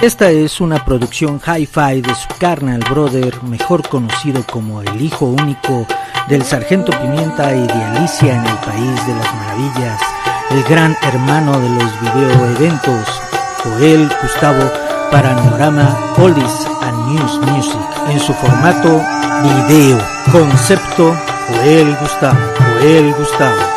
Esta es una producción hi-fi de su carnal brother, mejor conocido como el hijo único del Sargento Pimienta y de Alicia en el País de las Maravillas, el gran hermano de los videoeventos, Joel Gustavo, para Neorama Oldies and News Music, en su formato video. Concepto Joel Gustavo.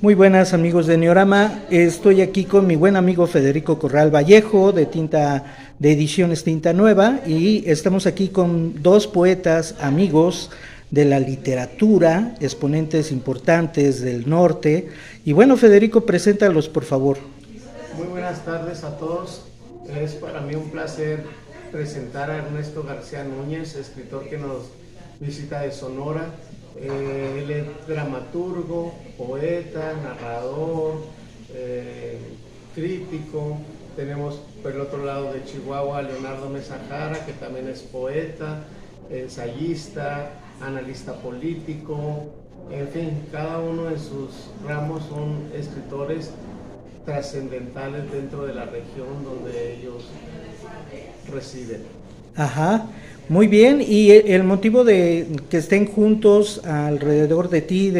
Muy buenas amigos de Neorama, estoy aquí con mi buen amigo Federico Corral Vallejo de Ediciones Tinta Nueva, y estamos aquí con dos poetas amigos de la literatura, exponentes importantes del norte. Y bueno, Federico, preséntalos por favor. Muy buenas tardes a todos. Es para mí un placer presentar a Ernesto García Núñez, escritor que nos visita de Sonora. Él es dramaturgo, poeta, narrador, crítico. Tenemos por el otro lado de Chihuahua a Leonardo Mesa Jara, que también es poeta, ensayista, analista político. En fin, cada uno de sus ramos son escritores trascendentales dentro de la región donde ellos residen. Ajá. Muy bien, y el motivo de que estén juntos alrededor de ti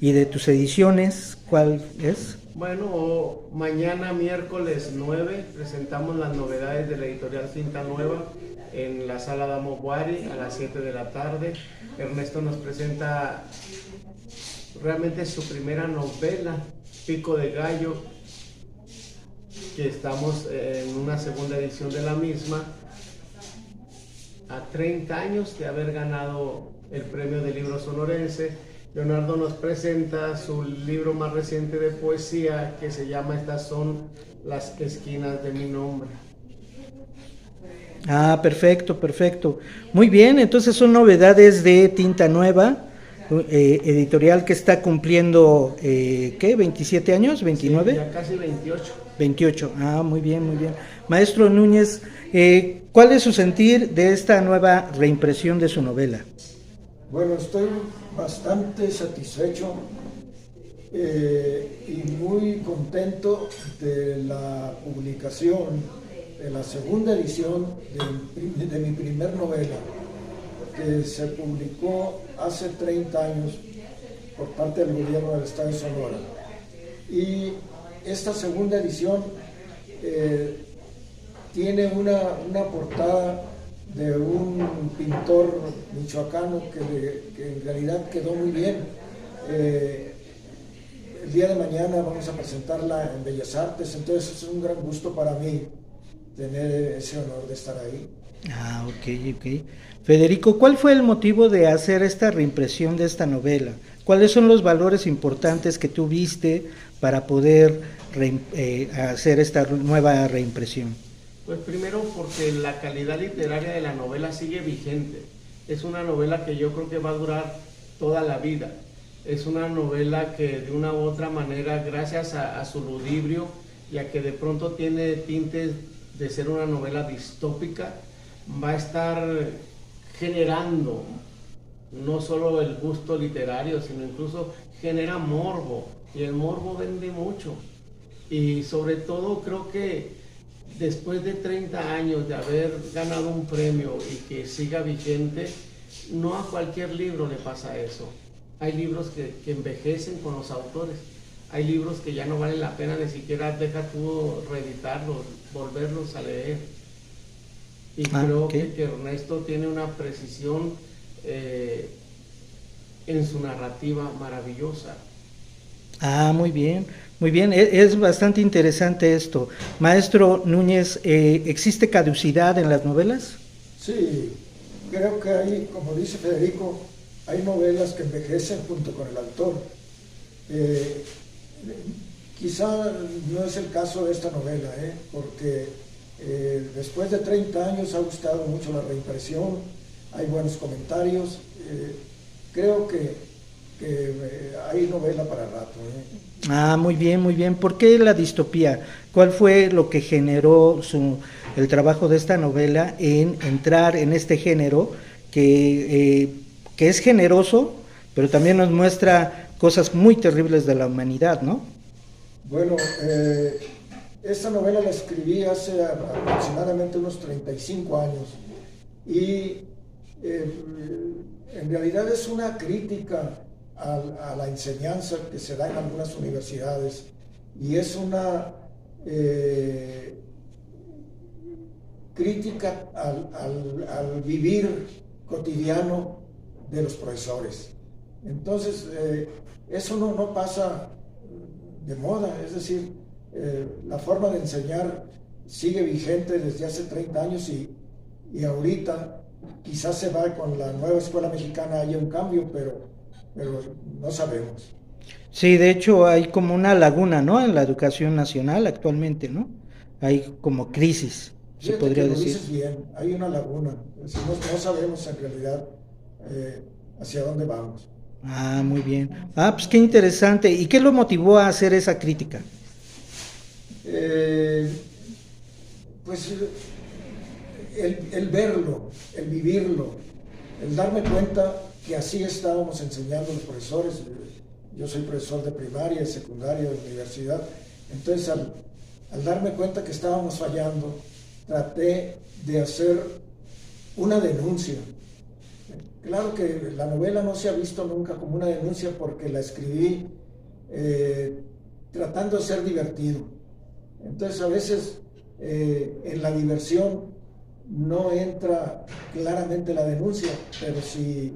y de tus ediciones, ¿cuál es? Bueno, mañana miércoles 9 presentamos las novedades de la editorial Tinta Nueva en la sala Damo Guari a las 7 de la tarde. Ernesto nos presenta realmente su primera novela, Pico de Gallo, que estamos en una segunda edición de la misma, a 30 años de haber ganado el premio del libro sonorense. Leonardo nos presenta su libro más reciente de poesía, que se llama Estas son las esquinas de mi nombre. Ah, perfecto. Muy bien, entonces son novedades de Tinta Nueva, editorial que está cumpliendo, ¿qué? ¿27 años? ¿29? Sí, ya casi 28. 28, muy bien. Maestro Núñez, ¿cuál es su sentir de esta nueva reimpresión de su novela? Bueno, estoy bastante satisfecho y muy contento de la publicación de la segunda edición de mi primer novela, que se publicó hace 30 años por parte del gobierno del estado de Sonora. Y esta segunda edición tiene una portada de un pintor michoacano que en realidad quedó muy bien. El día de mañana vamos a presentarla en Bellas Artes, entonces es un gran gusto para mí tener ese honor de estar ahí. Ok. Federico, ¿cuál fue el motivo de hacer esta reimpresión de esta novela? ¿Cuáles son los valores importantes que tú viste para poder hacer esta nueva reimpresión? Pues primero porque la calidad literaria de la novela sigue vigente. Es una novela que yo creo que va a durar toda la vida. Es una novela que de una u otra manera, gracias a su ludibrio y a que de pronto tiene tintes de ser una novela distópica, va a estar generando no solo el gusto literario, sino incluso genera morbo, y el morbo vende mucho. Y sobre todo creo que después de 30 años de haber ganado un premio y que siga vigente, no a cualquier libro le pasa eso. Hay libros que envejecen con los autores, hay libros que ya no valen la pena ni siquiera deja tú reeditarlos, volverlos a leer. Y creo que Ernesto tiene una precisión en su narrativa maravillosa. Muy bien, es bastante interesante esto. Maestro Núñez, ¿existe caducidad en las novelas? Sí, creo que hay, como dice Federico, hay novelas que envejecen junto con el autor. Quizá no es el caso de esta novela, porque después de 30 años ha gustado mucho la reimpresión, hay buenos comentarios, creo que hay novela para rato. Muy bien. ¿Por qué la distopía? ¿Cuál fue lo que generó el trabajo de esta novela en entrar en este género que es generoso, pero también nos muestra cosas muy terribles de la humanidad, ¿no? Bueno, esta novela la escribí hace aproximadamente unos 35 años y en realidad es una crítica a la enseñanza que se da en algunas universidades y es una crítica al vivir cotidiano de los profesores. Entonces, eso no pasa de moda, es decir, la forma de enseñar sigue vigente desde hace 30 años y ahorita quizás se va con la nueva escuela mexicana, haya un cambio, pero no sabemos. Sí, de hecho hay como una laguna, ¿no? En la educación nacional actualmente, ¿no? Hay como crisis, se Fíjate podría que lo decir. dices bien, hay una laguna, es decir, no sabemos en realidad hacia dónde vamos. Ah, muy bien. Ah, pues qué interesante. ¿Y qué lo motivó a hacer esa crítica? Eh, pues el verlo, el vivirlo, el darme cuenta que así estábamos enseñando los profesores. Yo soy profesor de primaria, de secundaria, de universidad. Entonces, al darme cuenta que estábamos fallando, traté de hacer una denuncia. Claro que la novela no se ha visto nunca como una denuncia porque la escribí tratando de ser divertido. Entonces, a veces en la diversión no entra claramente la denuncia, pero si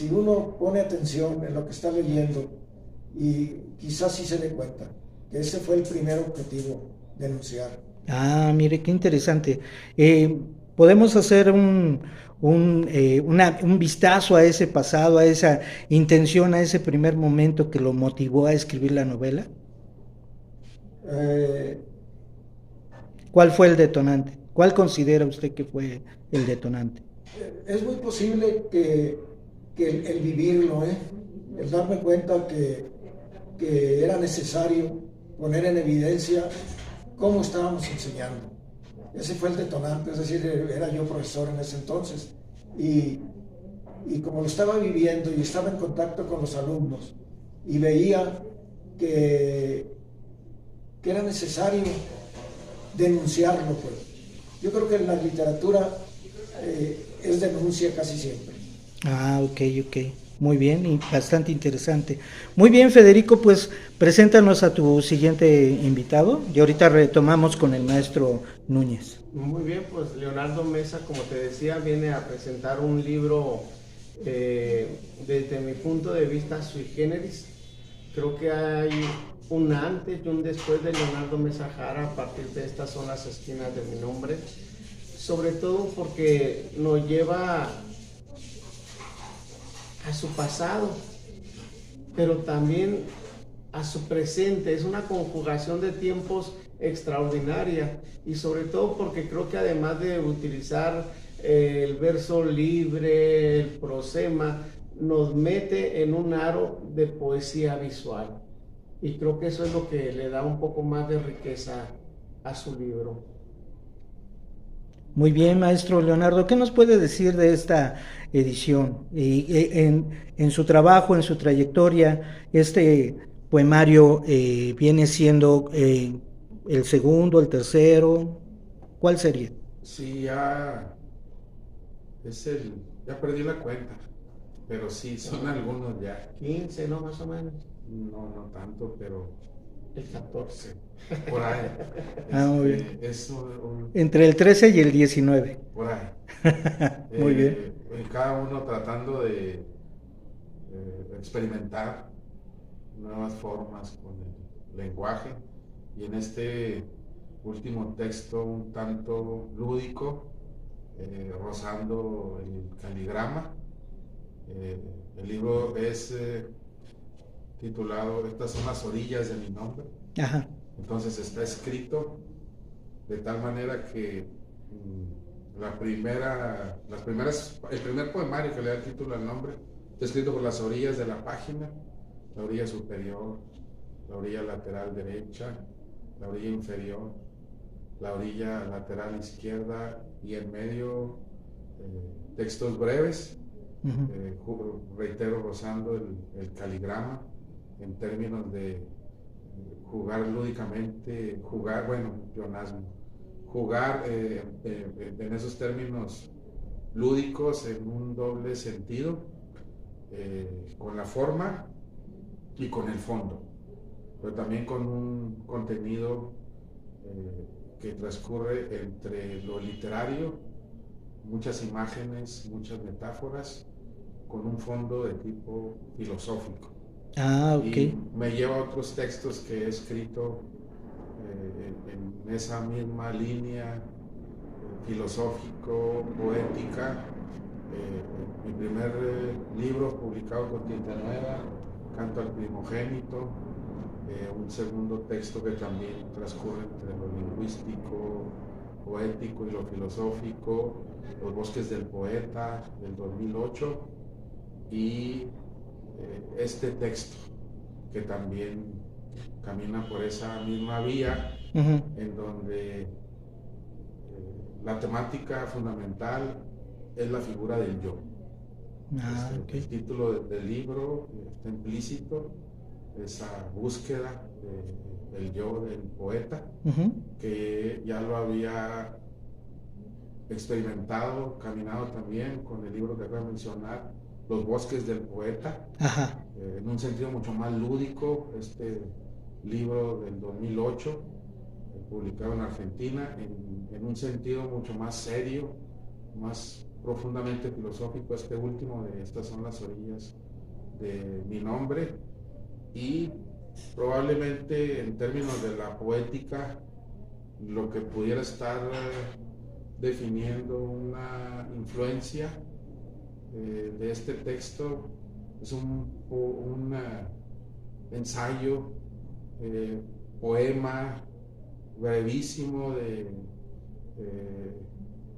uno pone atención en lo que está leyendo y quizás sí se dé cuenta que ese fue el primer objetivo, denunciar. Ah, mire, qué interesante. ¿Podemos hacer un vistazo a ese pasado, a esa intención, a ese primer momento que lo motivó a escribir la novela? Eh, ¿Cuál fue el detonante? ¿Cuál considera usted que fue el detonante? es muy posible que el vivirlo, el darme cuenta que era necesario poner en evidencia cómo estábamos enseñando. Ese fue el detonante, es decir, era yo profesor en ese entonces y como lo estaba viviendo y estaba en contacto con los alumnos y veía que era necesario denunciarlo, pues. Yo creo que en la literatura es denuncia casi siempre. Ah, ok. Muy bien y bastante interesante. Muy bien, Federico, pues preséntanos a tu siguiente invitado y ahorita retomamos con el maestro Núñez. Muy bien, pues Leonardo Mesa, como te decía, viene a presentar un libro desde mi punto de vista sui generis. Creo que hay un antes y un después de Leonardo Mesa Jara. A partir de estas son las esquinas de mi nombre, sobre todo porque nos lleva a su pasado, pero también a su presente. Es una conjugación de tiempos extraordinaria y sobre todo porque creo que además de utilizar el verso libre, el prosema, nos mete en un aro de poesía visual y creo que eso es lo que le da un poco más de riqueza a su libro. Muy bien, maestro Leonardo, ¿qué nos puede decir de esta edición? En su trabajo, en su trayectoria, este poemario viene siendo el segundo, el tercero, ¿cuál sería? Sí, ya perdí la cuenta, pero sí, son algunos ya. 15, ¿no? Más o menos. No tanto, pero El 14. por ahí. Muy bien. Es Entre el 13 y el 19. por ahí. Muy bien. Cada uno tratando de experimentar nuevas formas con el lenguaje y en este último texto un tanto lúdico, rozando el caligrama. El libro es titulado Estas son las orillas de mi nombre. Ajá. Entonces está escrito de tal manera que el primer poemario que le da el título al nombre está escrito por las orillas de la página, la orilla superior, la orilla lateral derecha, la orilla inferior, la orilla lateral izquierda y en medio textos breves, Ujú. reitero, rozando el caligrama en términos de jugar lúdicamente, pleonasmo, jugar en esos términos lúdicos en un doble sentido, con la forma y con el fondo, pero también con un contenido que transcurre entre lo literario, muchas imágenes, muchas metáforas, con un fondo de tipo filosófico. Ah, ok. Y me lleva a otros textos que he escrito en esa misma línea filosófico, poética. Mi primer libro publicado con tinta nueva, Canto al primogénito, un segundo texto que también transcurre entre lo lingüístico, poético y lo filosófico, Los bosques del poeta, del 2008, y este texto que también camina por esa misma vía, Ujú. en donde la temática fundamental es la figura del yo. Ah, ok. El título del libro está implícito, esa búsqueda del yo del poeta, Ujú. que ya lo había experimentado, caminado también con el libro que acabo de mencionar, Los bosques del poeta, Ajá. en un sentido mucho más lúdico, este libro del 2008, publicado en Argentina, en un sentido mucho más serio, más profundamente filosófico, este último de Estas son las orillas de mi nombre, y probablemente en términos de la poética, lo que pudiera estar definiendo una influencia de este texto es un ensayo, poema brevísimo de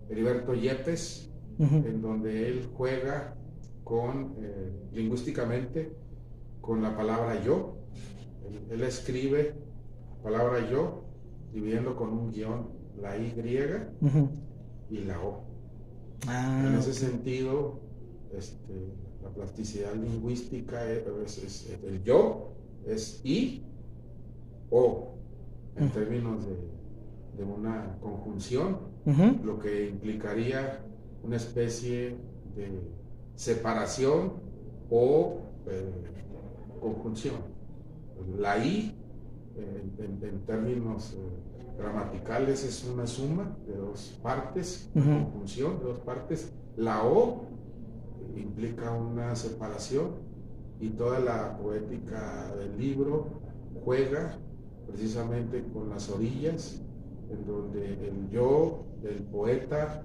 Heriberto Yepes, Ujú. en donde él juega con, lingüísticamente, con la palabra yo. Él escribe la palabra yo dividiendo con un guión la Y Ujú. y la O. Ah, En ese ok. sentido, la plasticidad lingüística el yo es I, O, en Ujú. términos de una conjunción, Ujú. lo que implicaría una especie de separación o conjunción. La I, en términos gramaticales, es una suma de dos partes, una Ujú. conjunción de dos partes. La O implica una separación, y toda la poética del libro juega precisamente con las orillas, en donde el yo del poeta,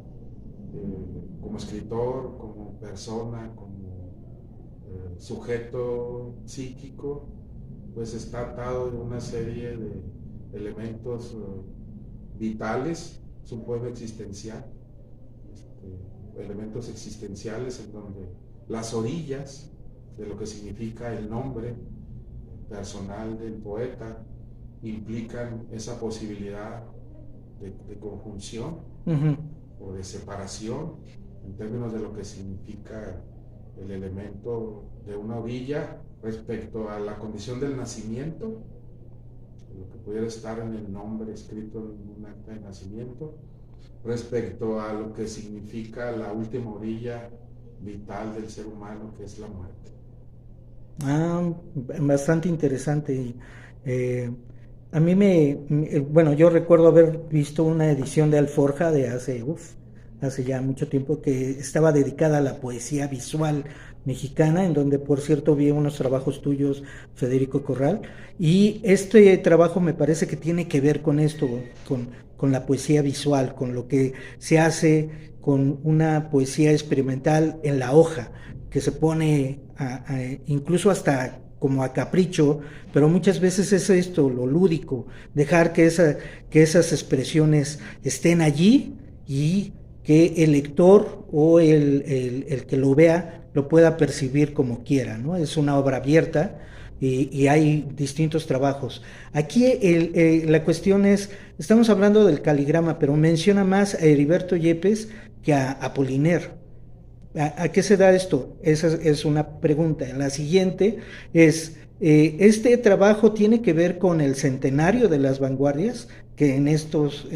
como escritor, como persona, como sujeto psíquico, pues está atado de una serie de elementos vitales. Es un poema existencial, elementos existenciales en donde las orillas de lo que significa el nombre personal del poeta implican esa posibilidad de conjunción Ujú. o de separación en términos de lo que significa el elemento de una orilla respecto a la condición del nacimiento, lo que pudiera estar en el nombre escrito en un acta de nacimiento, respecto a lo que significa la última orilla vital del ser humano, que es la muerte. Ah, bastante interesante. Eh, a mí bueno, yo recuerdo haber visto una edición de Alforja de hace ya mucho tiempo, que estaba dedicada a la poesía visual mexicana, en donde por cierto vi unos trabajos tuyos, Federico Corral, y este trabajo me parece que tiene que ver con esto, con la poesía visual, con lo que se hace con una poesía experimental en la hoja, que se pone incluso hasta como a capricho, pero muchas veces es esto, lo lúdico, dejar que esas expresiones estén allí y que el lector o el que lo vea lo pueda percibir como quiera, ¿no? Es una obra abierta y hay distintos trabajos. Aquí la cuestión es, estamos hablando del caligrama, pero menciona más a Heriberto Yepes que a Apollinaire. ¿A qué se da esto? Esa es una pregunta. La siguiente es, ¿este trabajo tiene que ver con el centenario de las vanguardias que en estos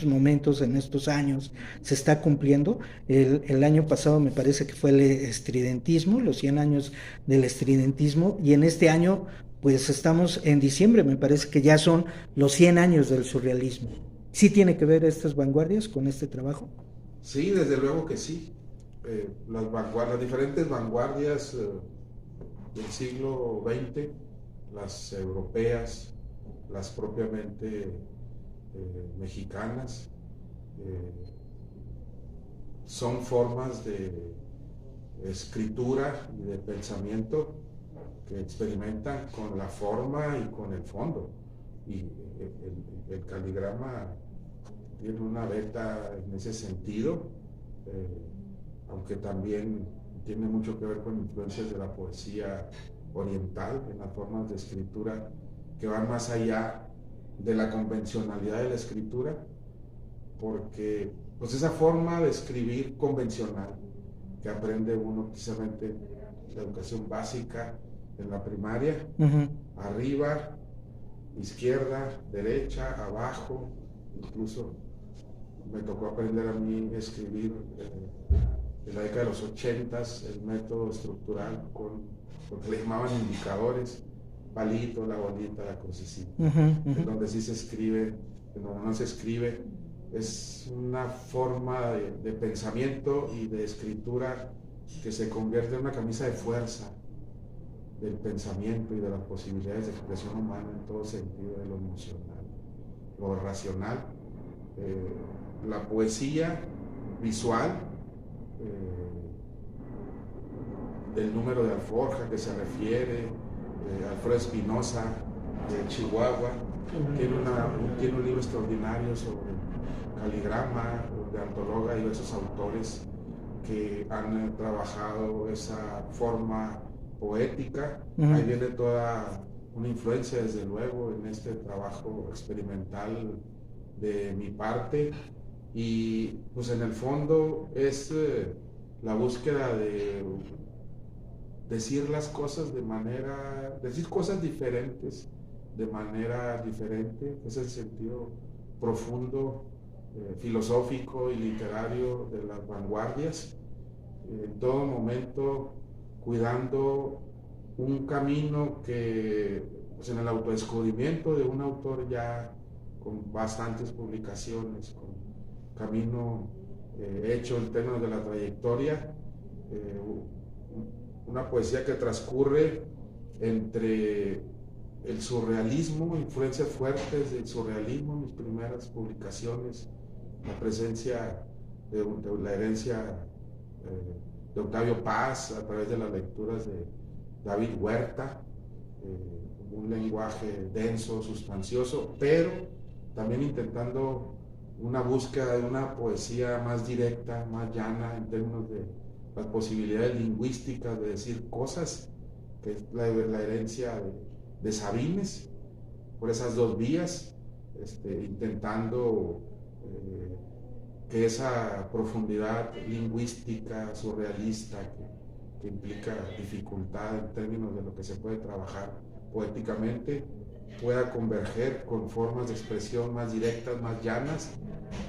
momentos, en estos años, se está cumpliendo? El año pasado me parece que fue el estridentismo, los 100 años del estridentismo, y en este año, pues estamos en diciembre, me parece que ya son los 100 años del surrealismo. ¿Sí tiene que ver estas vanguardias con este trabajo? Sí, desde luego que sí. Las diferentes vanguardias del siglo XX, las europeas, las propiamente mexicanas, son formas de escritura y de pensamiento que experimentan con la forma y con el fondo. Y el caligrama tiene una beta en ese sentido, aunque también tiene mucho que ver con influencias de la poesía oriental en las formas de escritura que van más allá de la convencionalidad de la escritura, porque pues esa forma de escribir convencional que aprende uno precisamente la educación básica en la primaria, arriba, izquierda, derecha, abajo, incluso me tocó aprender a mí a escribir en la década de los 80s el método estructural con lo que le llamaban indicadores, palito, la bolita, la crucecita, en donde sí se escribe, en donde no se escribe. Es una forma de pensamiento y de escritura que se convierte en una camisa de fuerza del pensamiento y de las posibilidades de expresión humana en todo sentido, de lo emocional, lo racional, la poesía visual, del número de alforja que se refiere, Alfredo Espinosa de Chihuahua, tiene un libro extraordinario sobre caligrama, donde antologa diversos autores que han trabajado esa forma poética. Ahí viene toda una influencia, desde luego, en este trabajo experimental de mi parte, y pues en el fondo es la búsqueda de decir las cosas decir cosas diferentes de manera diferente. Es el sentido profundo, filosófico y literario de las vanguardias, en todo momento cuidando un camino que, pues, en el autodescubrimiento de un autor ya con bastantes publicaciones, con camino hecho en términos de la trayectoria, una poesía que transcurre entre el surrealismo, influencias fuertes del surrealismo, mis primeras publicaciones, la presencia de la herencia de Octavio Paz a través de las lecturas de David Huerta, un lenguaje denso, sustancioso, pero también intentando una búsqueda de una poesía más directa, más llana en términos de las posibilidades lingüísticas de decir cosas, que es la herencia de Sabines, por esas dos vías, intentando que esa profundidad lingüística surrealista que implica dificultad en términos de lo que se puede trabajar poéticamente pueda converger con formas de expresión más directas, más llanas,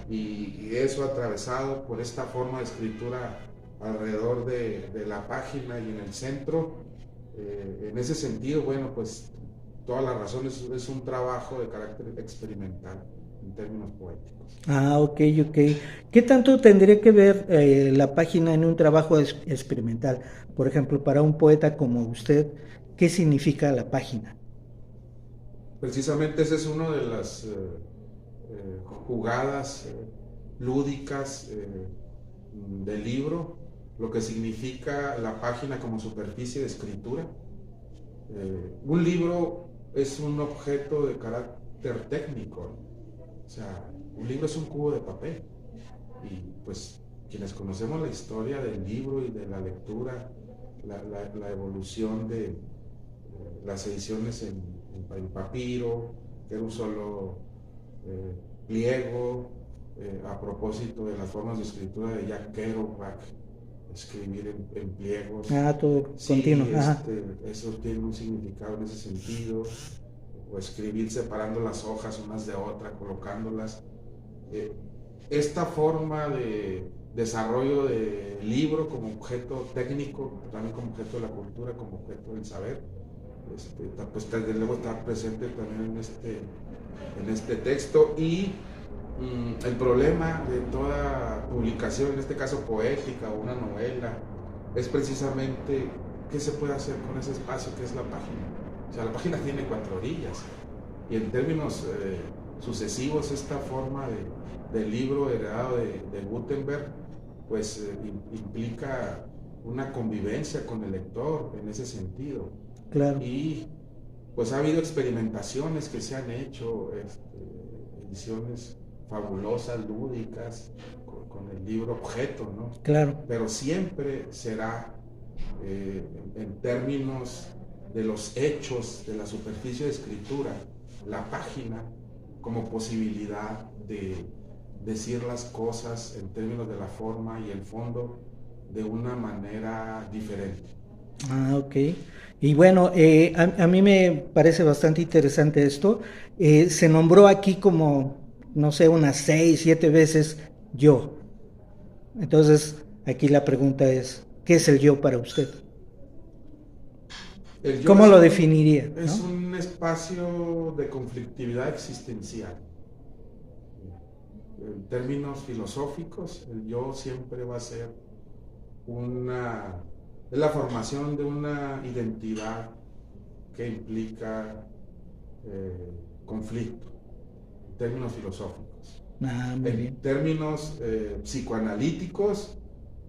y eso atravesado por esta forma de escritura alrededor de la página y en el centro. En ese sentido, bueno, pues toda la razón es un trabajo de carácter experimental en términos poéticos. Ok. ¿Qué tanto tendría que ver la página en un trabajo experimental? Por ejemplo, para un poeta como usted, ¿qué significa la página? Precisamente esa es una de las jugadas lúdicas del libro, lo que significa la página como superficie de escritura. Un libro es un objeto de carácter técnico, o sea, un libro es un cubo de papel, y pues quienes conocemos la historia del libro y de la lectura, la evolución de las ediciones en papiro, que era un solo pliego, a propósito de las formas de escritura de Jack Kerouac, escribir en pliegos. Todo Sí, continuo. Ajá. eso tiene un significado en ese sentido, o escribir separando las hojas unas de otras, colocándolas. Esta forma de desarrollo de libro como objeto técnico, también como objeto de la cultura, como objeto del saber, pues desde luego está presente también en este texto. Y el problema de toda publicación, en este caso poética o una novela, es precisamente qué se puede hacer con ese espacio que es la página. O sea, la página tiene 4 orillas, y en términos sucesivos esta forma del libro heredado de Gutenberg pues implica una convivencia con el lector en ese sentido. Claro. Y pues ha habido experimentaciones que se han hecho, ediciones fabulosas, lúdicas, con el libro objeto, ¿no? Claro. Pero siempre será en términos de los hechos, de la superficie de escritura, la página como posibilidad de decir las cosas en términos de la forma y el fondo de una manera diferente. Ok. Y bueno, a mí me parece bastante interesante esto. Se nombró aquí como, no sé, unas 6, 7 veces yo. Entonces, aquí la pregunta es, ¿qué es el yo para usted? ¿Cómo lo definiría? Es un espacio de conflictividad existencial. En términos filosóficos, el yo siempre va a ser es la formación de una identidad que implica conflicto, en términos filosóficos. Muy bien. En términos psicoanalíticos,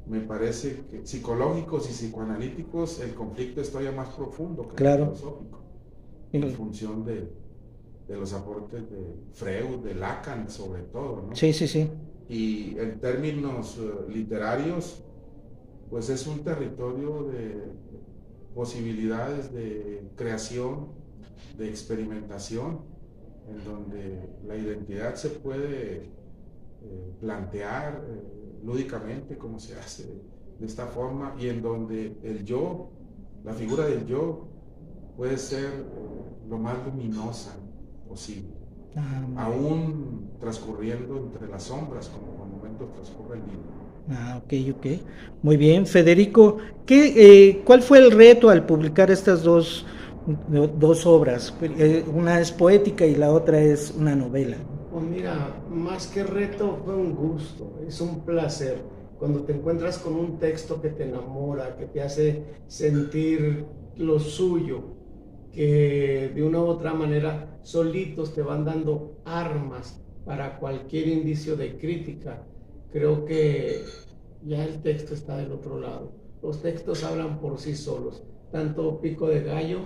me parece que psicológicos y psicoanalíticos, el conflicto es todavía más profundo que el filosófico, en función de los aportes de Freud, de Lacan sobre todo, ¿no? Sí. Y en términos literarios, pues es un territorio de posibilidades de creación, de experimentación, en donde la identidad se puede plantear lúdicamente como se hace de esta forma, y en donde el yo, la figura del yo, puede ser lo más luminosa posible, aún transcurriendo entre las sombras, como por momentos transcurre el libro. Ok. Muy bien, Federico, ¿cuál fue el reto al publicar estas dos obras? Una es poética y la otra es una novela. Pues mira, más que reto fue un gusto, es un placer. Cuando te encuentras con un texto que te enamora, que te hace sentir lo suyo, que de una u otra manera solitos te van dando armas para cualquier indicio de crítica, creo que ya el texto está del otro lado. Los textos hablan por sí solos, tanto Pico de Gallo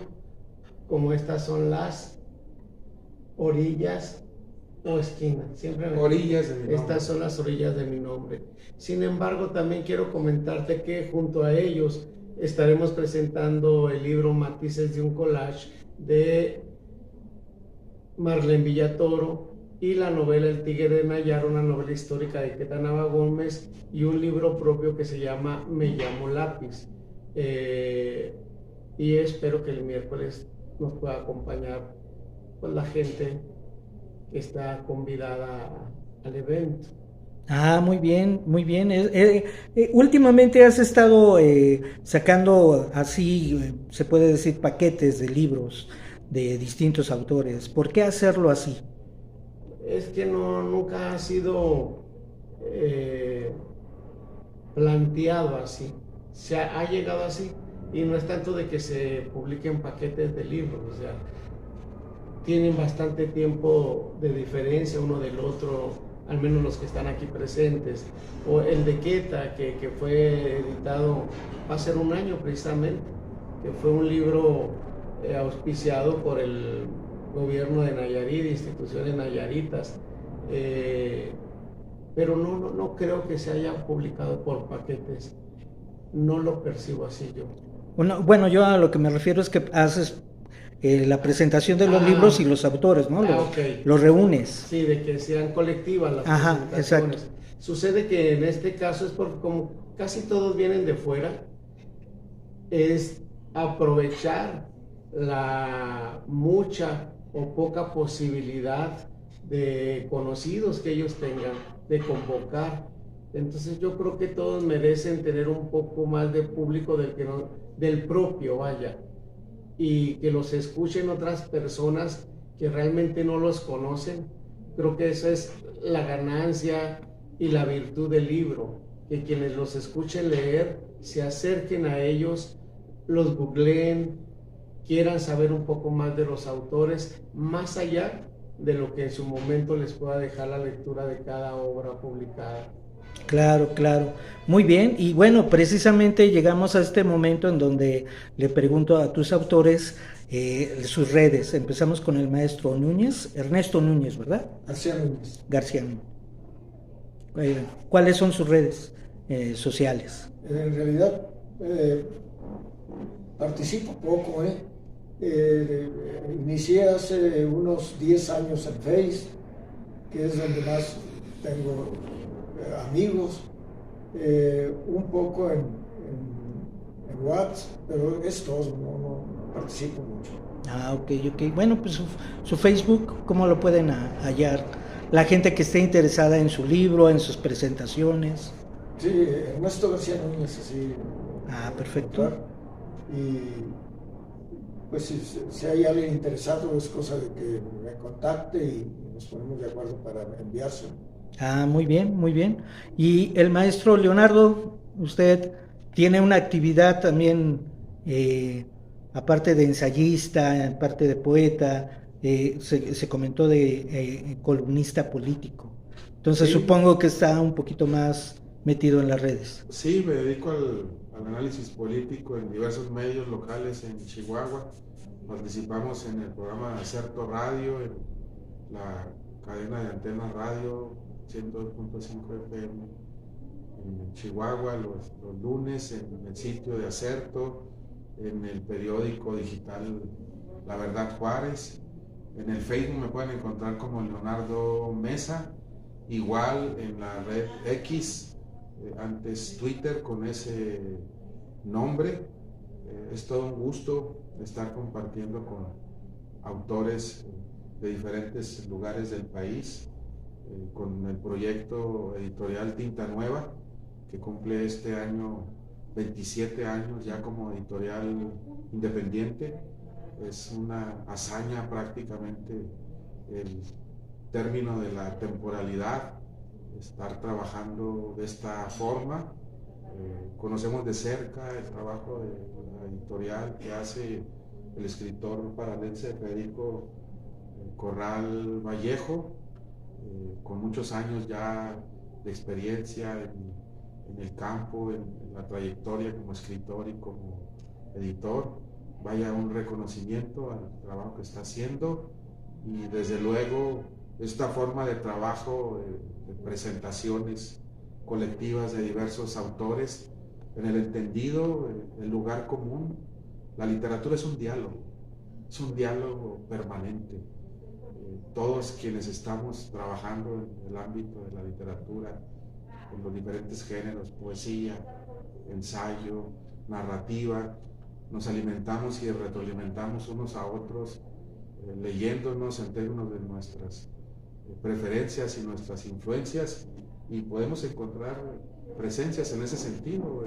como estas son las orillas o esquinas, siempre orillas de mi nombre. Estas son las orillas de mi nombre. Sin embargo, también quiero comentarte que junto a ellos estaremos presentando el libro Matices de un collage de Marlene Villatoro y la novela El Tigre de Nayar, una novela histórica de Queta Nava Gómez, y un libro propio que se llama Me llamo Lápiz. Y espero que el miércoles nos pueda acompañar pues, la gente que está convidada al evento. Muy bien. Últimamente has estado sacando así, se puede decir, paquetes de libros de distintos autores. ¿Por qué hacerlo así? Es que nunca ha sido planteado así. Se ha llegado así, y no es tanto de que se publiquen paquetes de libros, o sea, tienen bastante tiempo de diferencia uno del otro, al menos los que están aquí presentes, o el de Queta, que fue editado hace un año precisamente, que fue un libro auspiciado por el gobierno de Nayarit, instituciones nayaritas, pero no creo que se haya publicado por paquetes, no lo percibo así yo. Bueno, yo a lo que me refiero es que haces la presentación de los libros y los autores, ¿no? Los reúnes. Sí, de que sean colectivas las presentaciones. Exacto. Sucede que en este caso es porque casi todos vienen de fuera, es aprovechar la mucha o poca posibilidad de conocidos que ellos tengan, de convocar. Entonces yo creo que todos merecen tener un poco más de público del propio, vaya, y que los escuchen otras personas que realmente no los conocen. Creo que esa es la ganancia y la virtud del libro, que quienes los escuchen leer se acerquen a ellos, los googleen, quieran saber un poco más de los autores, más allá de lo que en su momento les pueda dejar la lectura de cada obra publicada. Claro, claro. Muy bien. Y bueno, precisamente llegamos a este momento en donde le pregunto a tus autores sus redes. Empezamos con el maestro Núñez, Ernesto Núñez, ¿verdad? García Núñez. García Núñez. ¿Cuáles son sus redes sociales? En realidad participo poco, inicié hace unos 10 años en Face, que es donde más tengo amigos, un poco en WhatsApp, pero es todo, no participo mucho. Ah, ok. Bueno, pues su Facebook, ¿cómo lo pueden hallar? La gente que esté interesada en su libro, en sus presentaciones. Sí, Ernesto García Núñez, así. Ah, perfecto. Y pues si hay alguien interesado, es cosa de que me contacte y nos ponemos de acuerdo para enviárselo. Ah, muy bien, muy bien. Y el maestro Leonardo, usted tiene una actividad también, aparte de ensayista, aparte de poeta, se comentó de columnista político. Entonces sí, supongo que está un poquito más metido en las redes. Sí, me dedico al análisis político en diversos medios locales en Chihuahua. Participamos en el programa Acerto Radio, en la cadena de Antena Radio 102.5 FM en Chihuahua, los lunes en el sitio de Acerto, en el periódico digital La Verdad Juárez. En el Facebook me pueden encontrar como Leonardo Mesa, igual en la red X, antes Twitter, con ese nombre. Es todo un gusto estar compartiendo con autores de diferentes lugares del país, con el proyecto editorial Tinta Nueva, que cumple este año 27 años ya como editorial independiente. Es una hazaña prácticamente el término de la temporalidad, estar trabajando de esta forma. Conocemos de cerca el trabajo de la editorial que hace el escritor paralense Federico Corral Vallejo, con muchos años ya de experiencia en el campo, en la trayectoria como escritor y como editor. Vaya un reconocimiento al trabajo que está haciendo, y desde luego esta forma de trabajo, de presentaciones colectivas de diversos autores, en el entendido, el lugar común. La literatura es un diálogo permanente. Todos quienes estamos trabajando en el ámbito de la literatura, con los diferentes géneros, poesía, ensayo, narrativa, nos alimentamos y retroalimentamos unos a otros, leyéndonos en términos de nuestras preferencias y nuestras influencias, y podemos encontrar presencias en ese sentido.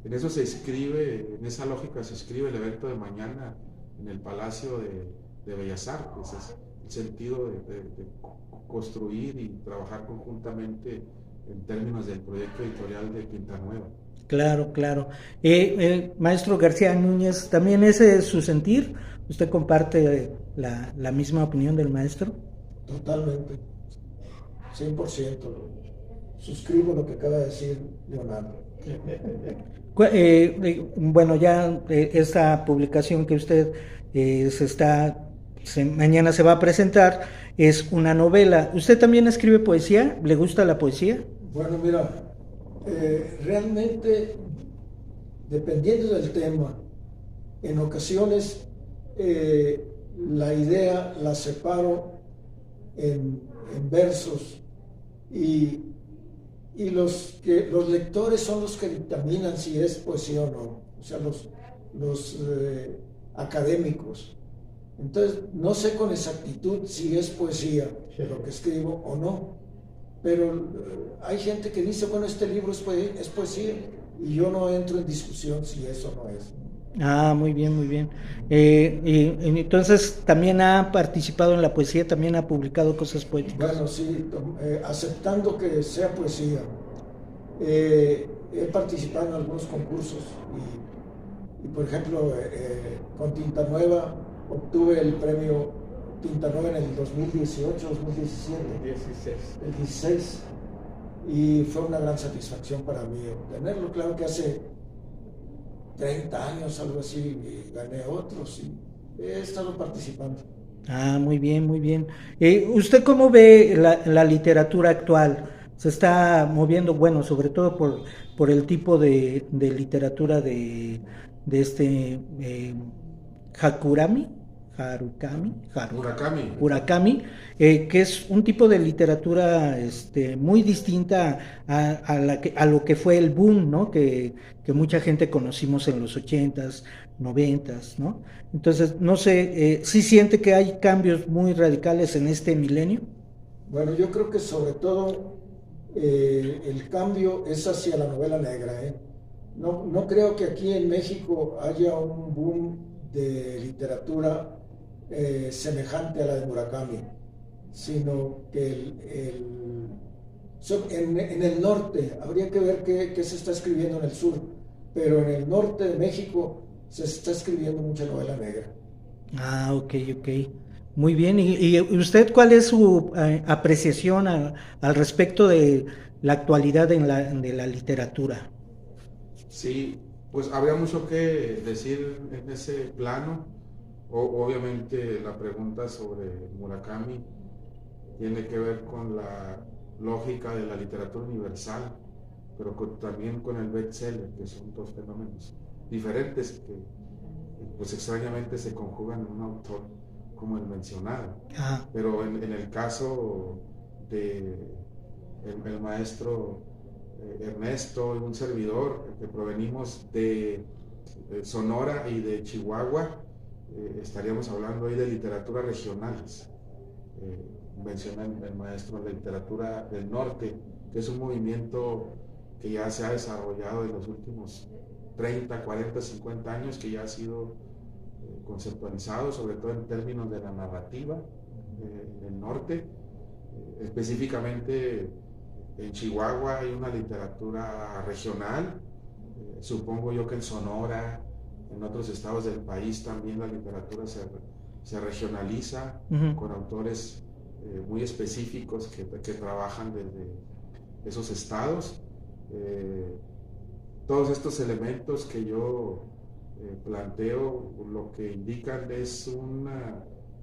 En eso se escribe, en esa lógica se escribe el evento de mañana en el Palacio de Bellas Artes. Es el sentido de construir y trabajar conjuntamente en términos del proyecto editorial de Tinta Nueva. Claro. Maestro García Núñez, ¿también ese es su sentir? ¿Usted comparte la misma opinión del maestro? Totalmente, 100%. Suscribo lo que acaba de decir Leonardo. Bueno, ya esta publicación que usted mañana se va a presentar es una novela. ¿Usted también escribe poesía? ¿Le gusta la poesía? Bueno, mira, realmente, dependiendo del tema, en ocasiones la idea la separo en versos y y los lectores son los que dictaminan si es poesía o no, o sea, los académicos. Entonces, no sé con exactitud si es poesía lo que escribo o no, pero hay gente que dice, bueno, este libro es poesía, y yo no entro en discusión si eso no es. Ah, muy bien, muy bien. Y entonces también ha participado en la poesía, también ha publicado cosas poéticas. Bueno, sí, aceptando que sea poesía. He participado en algunos concursos y por ejemplo, con Tinta Nueva obtuve el premio Tinta Nueva en el 2018, 2017. 16. Y fue una gran satisfacción para mí obtenerlo. Claro que hace 30 años, algo así, y gané otros y he estado participando. Ah, muy bien, muy bien. ¿Usted cómo ve la literatura actual? Se está moviendo, bueno, sobre todo por el tipo de literatura de este Murakami, que es un tipo de literatura muy distinta a lo que fue el boom, ¿no? Que mucha gente conocimos en los 80s, 90s, ¿no? Entonces, no sé, ¿sí siente que hay cambios muy radicales en este milenio? Bueno, yo creo que sobre todo el cambio es hacia la novela negra, ¿eh? No creo que aquí en México haya un boom de literatura semejante a la de Murakami, sino que en el norte, habría que ver qué se está escribiendo en el sur, pero en el norte de México se está escribiendo mucha novela negra. Ah, ok. Muy bien. ¿Y usted cuál es su apreciación al respecto de la actualidad de la literatura? Sí, pues habría mucho que decir en ese plano. Obviamente la pregunta sobre Murakami tiene que ver con la lógica de la literatura universal, pero también con el bestseller, que son dos fenómenos diferentes que pues extrañamente se conjugan en un autor como el mencionado. Pero en el caso de el maestro Ernesto y un servidor que provenimos de Sonora y de Chihuahua, estaríamos hablando ahí de literatura regionales. Menciona el maestro de literatura del norte, que es un movimiento que ya se ha desarrollado en los últimos 30, 40, 50 años, que ya ha sido conceptualizado, sobre todo en términos de la narrativa del norte. Específicamente en Chihuahua hay una literatura regional, supongo yo que en Sonora, en otros estados del país también la literatura se regionaliza con autores muy específicos que trabajan desde esos estados. Todos estos elementos que yo planteo lo que indican es un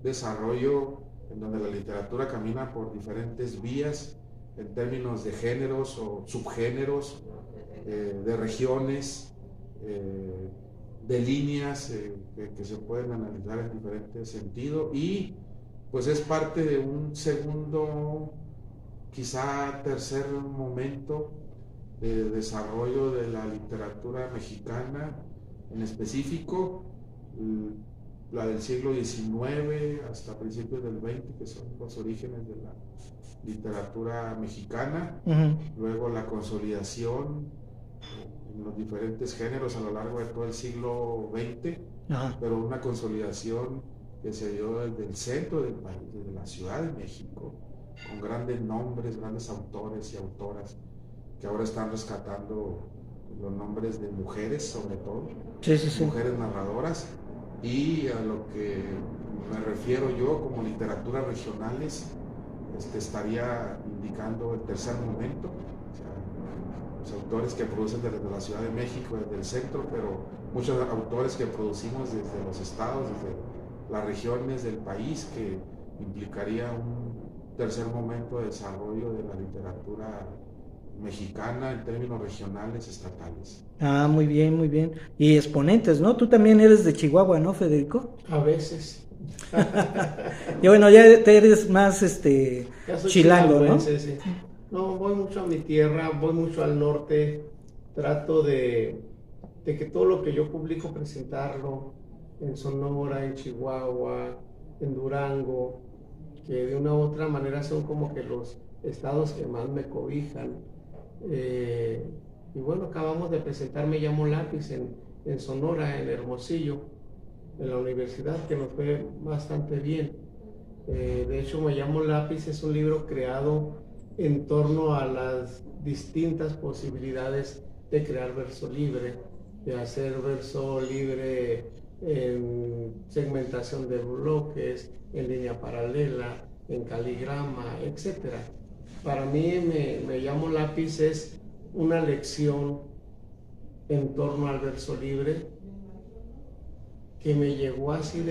desarrollo en donde la literatura camina por diferentes vías en términos de géneros o subgéneros, de regiones, de líneas que se pueden analizar en diferentes sentidos, y pues es parte de un segundo, quizá tercer momento de desarrollo de la literatura mexicana, en específico la del siglo XIX hasta principios del XX, que son los orígenes de la literatura mexicana. Luego la consolidación en los diferentes géneros a lo largo de todo el siglo XX, pero una consolidación que se dio desde el centro del país, desde la Ciudad de México, con grandes nombres, grandes autores y autoras que ahora están rescatando los nombres de mujeres, sobre todo, mujeres narradoras. Y a lo que me refiero yo como literatura regionales, estaría indicando el tercer momento, o sea, los autores que producen desde la Ciudad de México, desde el centro, pero muchos autores que producimos desde los estados, desde las regiones del país, que implicaría un tercer momento de desarrollo de la literatura mexicana en términos regionales, estatales. Ah, muy bien, muy bien. Y exponentes, ¿no? Tú también eres de Chihuahua, ¿no, Federico? A veces. Y bueno, ya eres más chilango, ¿no? Sí. No, voy mucho a mi tierra, voy mucho al norte, trato de que todo lo que yo publico presentarlo en Sonora, en Chihuahua, en Durango, que de una u otra manera son como que los estados que más me cobijan. Y bueno, acabamos de presentar Me Llamo Lápiz en Sonora, en Hermosillo, en la universidad, que nos fue bastante bien. De hecho, Me Llamo Lápiz es un libro creado en torno a las distintas posibilidades de crear verso libre, de hacer verso libre en segmentación de bloques, en línea paralela, en caligrama, etc. Para mí Me Llamo Lápiz es una lección en torno al verso libre que me llegó así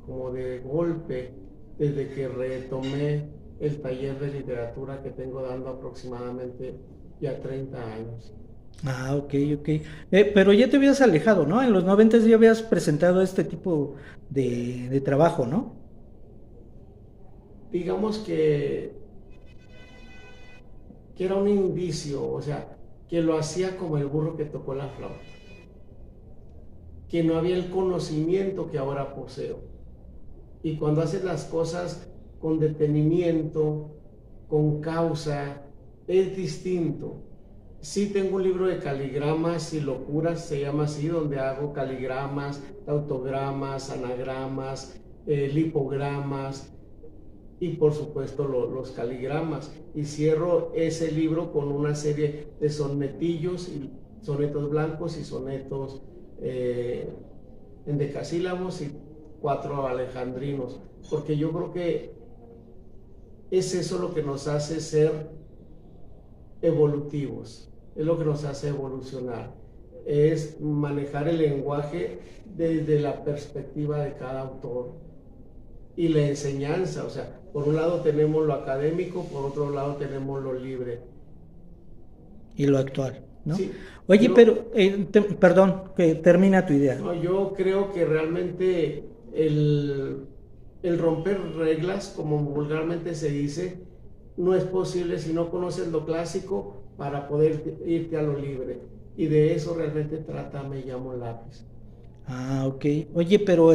como de golpe desde que retomé el taller de literatura que tengo dando aproximadamente ya 30 años. Ah, ok. Pero ya te habías alejado, ¿no? En los 90 ya habías presentado este tipo de trabajo, ¿no? Digamos que era un indicio, o sea, que lo hacía como el burro que tocó la flauta, que no había el conocimiento que ahora poseo. Y cuando haces las cosas con detenimiento, con causa, es distinto. Sí tengo un libro de caligramas y locuras, se llama así, donde hago caligramas, tautogramas, anagramas, lipogramas y por supuesto los caligramas. Y cierro ese libro con una serie de sonetillos, y sonetos blancos y sonetos en decasílabos y 4 alejandrinos, porque yo creo que es eso lo que nos hace ser evolutivos, es lo que nos hace evolucionar, es manejar el lenguaje desde la perspectiva de cada autor y la enseñanza. O sea, por un lado tenemos lo académico, por otro lado tenemos lo libre. Y lo actual, ¿no? Sí, Oye, pero, perdón, que termina tu idea. No, yo creo que realmente el romper reglas, como vulgarmente se dice, no es posible si no conoces lo clásico para poder irte a lo libre. Y de eso realmente trata Me Llamo Lápiz. Ah, ok. Oye, pero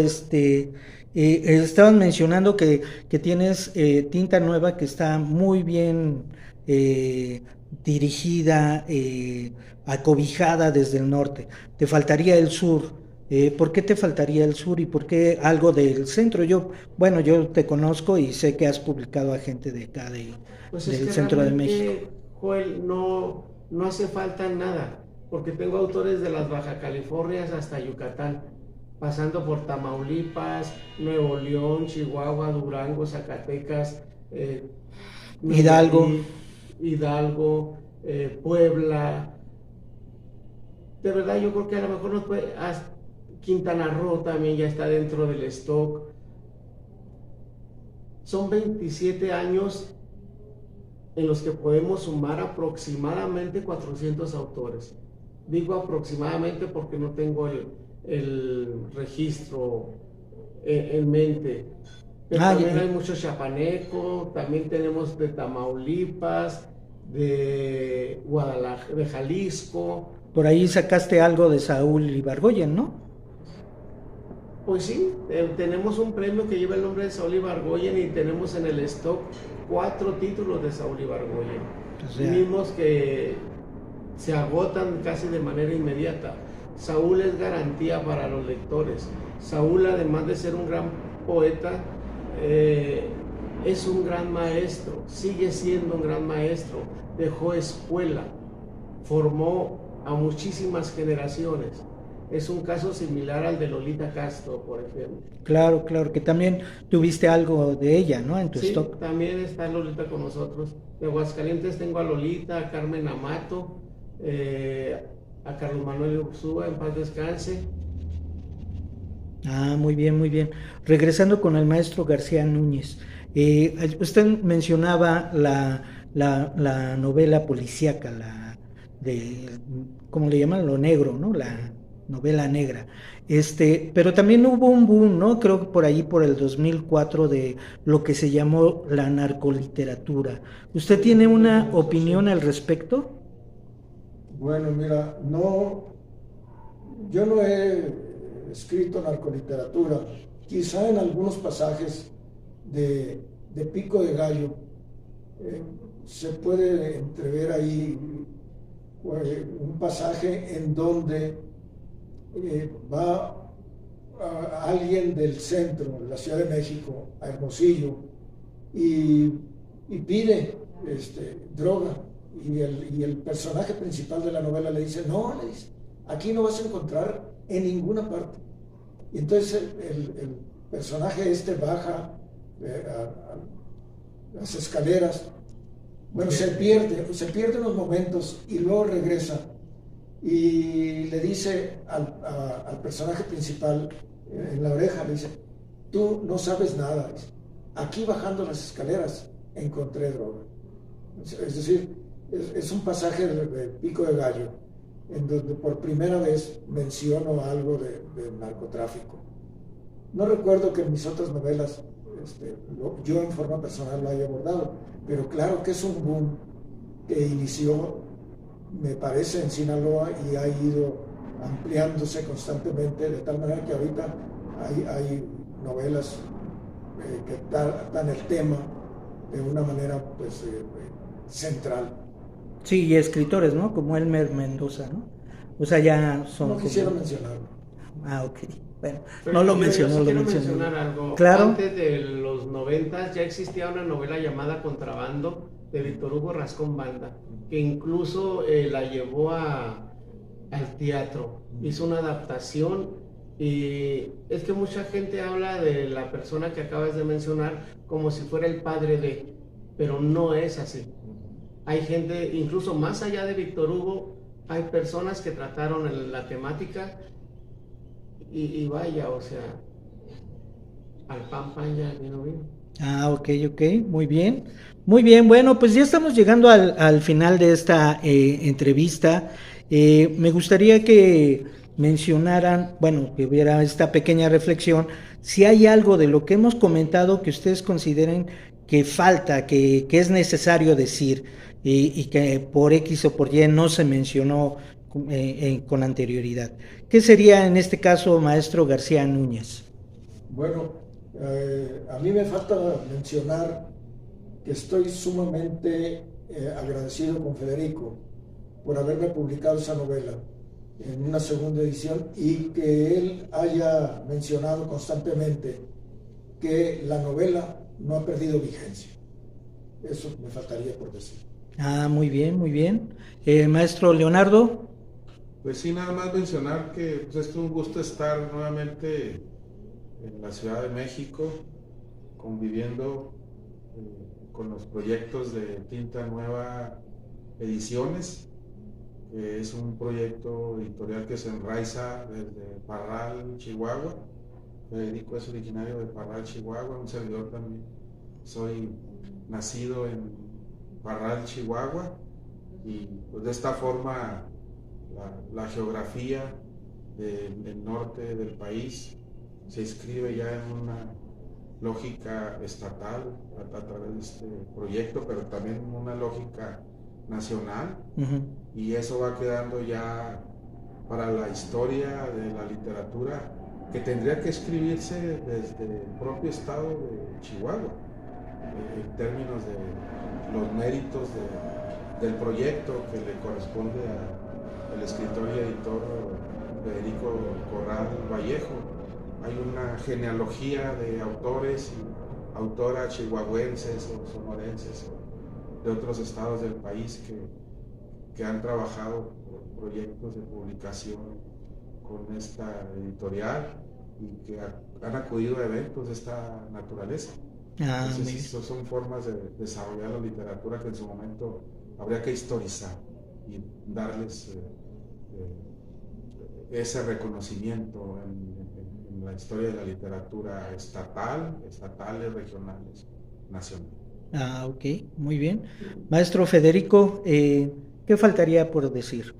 estaban mencionando que tienes tinta nueva que está muy bien dirigida, acobijada desde el norte. Te faltaría el sur. ¿Por qué te faltaría el sur y por qué algo del centro? Bueno, yo te conozco y sé que has publicado a gente de acá Pues del centro de México. Joel, no hace falta nada, porque tengo autores de las Baja Californias hasta Yucatán, pasando por Tamaulipas, Nuevo León, Chihuahua, Durango, Zacatecas, Hidalgo, Puebla. De verdad, yo creo que a lo mejor nos puede... Quintana Roo también ya está dentro del stock. Son 27 años en los que podemos sumar aproximadamente 400 autores. Digo aproximadamente porque no tengo el registro en mente. Pero también hay mucho chapaneco, también tenemos de Tamaulipas, de Guadalajara, de Jalisco. Por ahí sacaste algo de Saúl Ibargüen, ¿no? Pues sí, tenemos un premio que lleva el nombre de Saúl Ibargüen y tenemos en el stock 4 títulos de Saúl Ibargüen, mismos que se agotan casi de manera inmediata. Saúl es garantía para los lectores. Saúl, además de ser un gran poeta, es un gran maestro, sigue siendo un gran maestro, dejó escuela, formó a muchísimas generaciones. Es un caso similar al de Lolita Castro, por ejemplo. Claro, que también tuviste algo de ella, ¿no? En tu stock. Sí, también está Lolita con nosotros. De Aguascalientes tengo a Lolita, a Carmen Amato, a Carlos Manuel Ursúa, en paz descanse. Ah, muy bien. Regresando con el maestro García Núñez. Usted mencionaba la novela policíaca, ¿cómo le llaman? Lo negro, ¿no? novela negra. Pero también hubo un boom, ¿no? Creo que por ahí, por el 2004, de lo que se llamó la narcoliteratura. ¿Usted tiene una opinión al respecto? Bueno, mira, no, yo no he escrito narcoliteratura. Quizá en algunos pasajes de Pico de Gallo se puede entrever ahí un pasaje en donde va alguien del centro, de la Ciudad de México, a Hermosillo, y pide droga. Y el personaje principal de la novela le dice, no, le dice, aquí no vas a encontrar en ninguna parte. Y entonces el personaje baja a las escaleras, bueno, se pierde unos momentos y luego regresa y le dice al personaje principal en la oreja, le dice, tú no sabes nada, dice, aquí bajando las escaleras encontré droga. Es decir, es un pasaje de Pico de Gallo en donde por primera vez menciono algo de narcotráfico. No recuerdo que en mis otras novelas yo en forma personal lo haya abordado, pero claro que es un boom que inició, me parece, en Sinaloa y ha ido ampliándose constantemente, de tal manera que ahorita hay novelas que tratan el tema de una manera pues central. Sí, y escritores, ¿no? Como Elmer Mendoza, ¿no? O sea, ya son... No quisiera mencionarlo. Ah, ok. Bueno, pero no lo yo mencionó, sí lo quiero mencionó. mencionar algo. Claro. Antes de los 90 ya existía una novela llamada Contrabando de Víctor Hugo Rascón Banda, que incluso la llevó al teatro. Hizo una adaptación y es que mucha gente habla de la persona que acabas de mencionar como si fuera el padre de, pero no es así. Hay gente, incluso más allá de Víctor Hugo, hay personas que trataron la temática y vaya, o sea, al pan ya vino bien. Ah, ok, muy bien. Muy bien, bueno, pues ya estamos llegando al final de esta entrevista. Me gustaría que mencionaran, bueno, que hubiera esta pequeña reflexión, si hay algo de lo que hemos comentado que ustedes consideren que falta, que es necesario decir y que por X o por Y no se mencionó con anterioridad. ¿Qué sería en este caso, maestro García Núñez? Bueno, a mí me falta mencionar que estoy sumamente agradecido con Federico por haberme publicado esa novela en una segunda edición y que él haya mencionado constantemente que la novela no ha perdido vigencia. Eso me faltaría por decir. Ah, muy bien, muy bien. Maestro Leonardo. Pues sí, nada más mencionar que pues, es un gusto estar nuevamente en la Ciudad de México, conviviendo con los proyectos de Tinta Nueva Ediciones, que es un proyecto editorial que se enraiza desde Parral, Chihuahua. Federico es originario de Parral, Chihuahua, un servidor también. Soy nacido en Parral, Chihuahua, y pues de esta forma la geografía del norte del país se inscribe ya en una lógica estatal a través de este proyecto, pero también en una lógica nacional, y eso va quedando ya para la historia de la literatura que tendría que escribirse desde el propio estado de Chihuahua, en términos de los méritos del proyecto que le corresponde al escritor y editor Federico Corral Vallejo. Hay una genealogía de autores y autoras chihuahuenses o sonorenses o de otros estados del país que han trabajado proyectos de publicación con esta editorial y que han acudido a eventos de esta naturaleza. Entonces, son formas de desarrollar la literatura que en su momento habría que historizar y darles ese reconocimiento en la historia de la literatura estatales, regionales, nacionales. Ah, ok, muy bien. Maestro Federico, ¿qué faltaría por decir?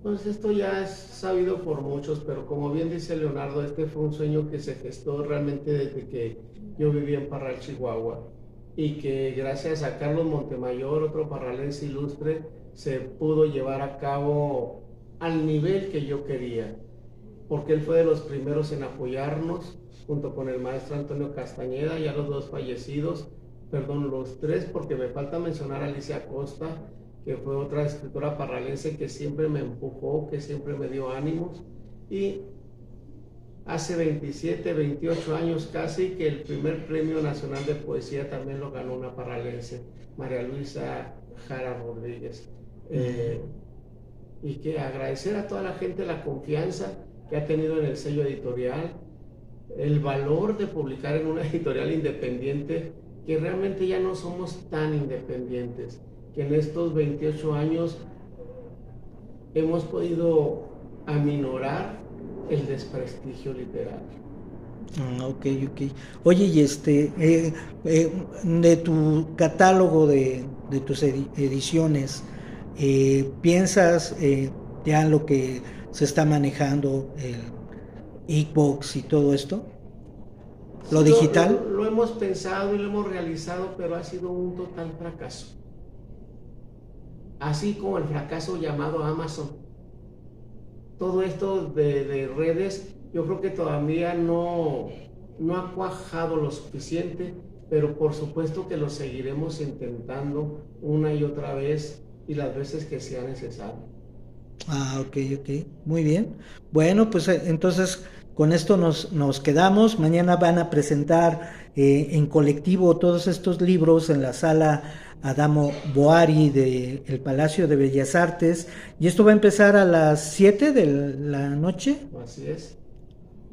Pues esto ya es sabido por muchos, pero como bien dice Leonardo, este fue un sueño que se gestó realmente desde que yo vivía en Parral, Chihuahua, y que gracias a Carlos Montemayor, otro parralense ilustre, se pudo llevar a cabo al nivel que yo quería, porque él fue de los primeros en apoyarnos, junto con el maestro Antonio Castañeda, ya los dos fallecidos, perdón, los tres, porque me falta mencionar a Alicia Costa, que fue otra escritora parralense que siempre me empujó, que siempre me dio ánimos, y hace 27, 28 años casi que el primer Premio Nacional de Poesía también lo ganó una parralense, María Luisa Jara Rodríguez. Y que agradecer a toda la gente la confianza que ha tenido en el sello editorial, el valor de publicar en una editorial independiente, que realmente ya no somos tan independientes, que en estos 28 años hemos podido aminorar el desprestigio literario. Ok. Oye, y de tu catálogo de tus ediciones, ¿piensas ya lo que se está manejando, el e-books y todo esto? ¿Lo digital? Lo hemos pensado y lo hemos realizado, pero ha sido un total fracaso. Así como el fracaso llamado Amazon. Todo esto de redes, yo creo que todavía no ha cuajado lo suficiente, pero por supuesto que lo seguiremos intentando una y otra vez y las veces que sea necesario. Ok, muy bien. Bueno, pues entonces con esto nos quedamos. Mañana van a presentar en colectivo todos estos libros en la sala Adamo Boari del Palacio de Bellas Artes, y esto va a empezar a las 7 de la noche. Así es,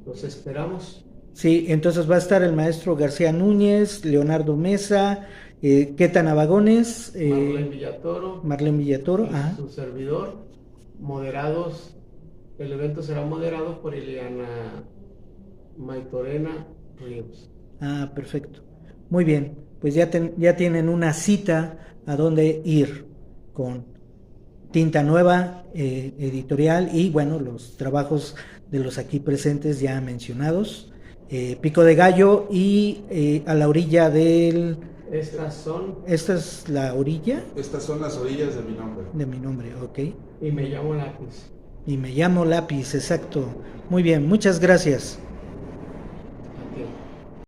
los esperamos. Sí, entonces va a estar el maestro García Núñez, Leonardo Mesa, Queta Navagones, Marlene Villatoro, su servidor, moderados. El evento será moderado por Ileana Maitorena Ríos. Perfecto. Muy bien, pues ya tienen una cita a dónde ir con Tinta Nueva Editorial y bueno, los trabajos de los aquí presentes ya mencionados. Pico de Gallo y a la orilla del... ¿Esta es la orilla? Estas son las orillas de mi nombre. De mi nombre, ok. Y me llamo Lápiz. Y me llamo Lápiz, exacto. Muy bien, muchas gracias.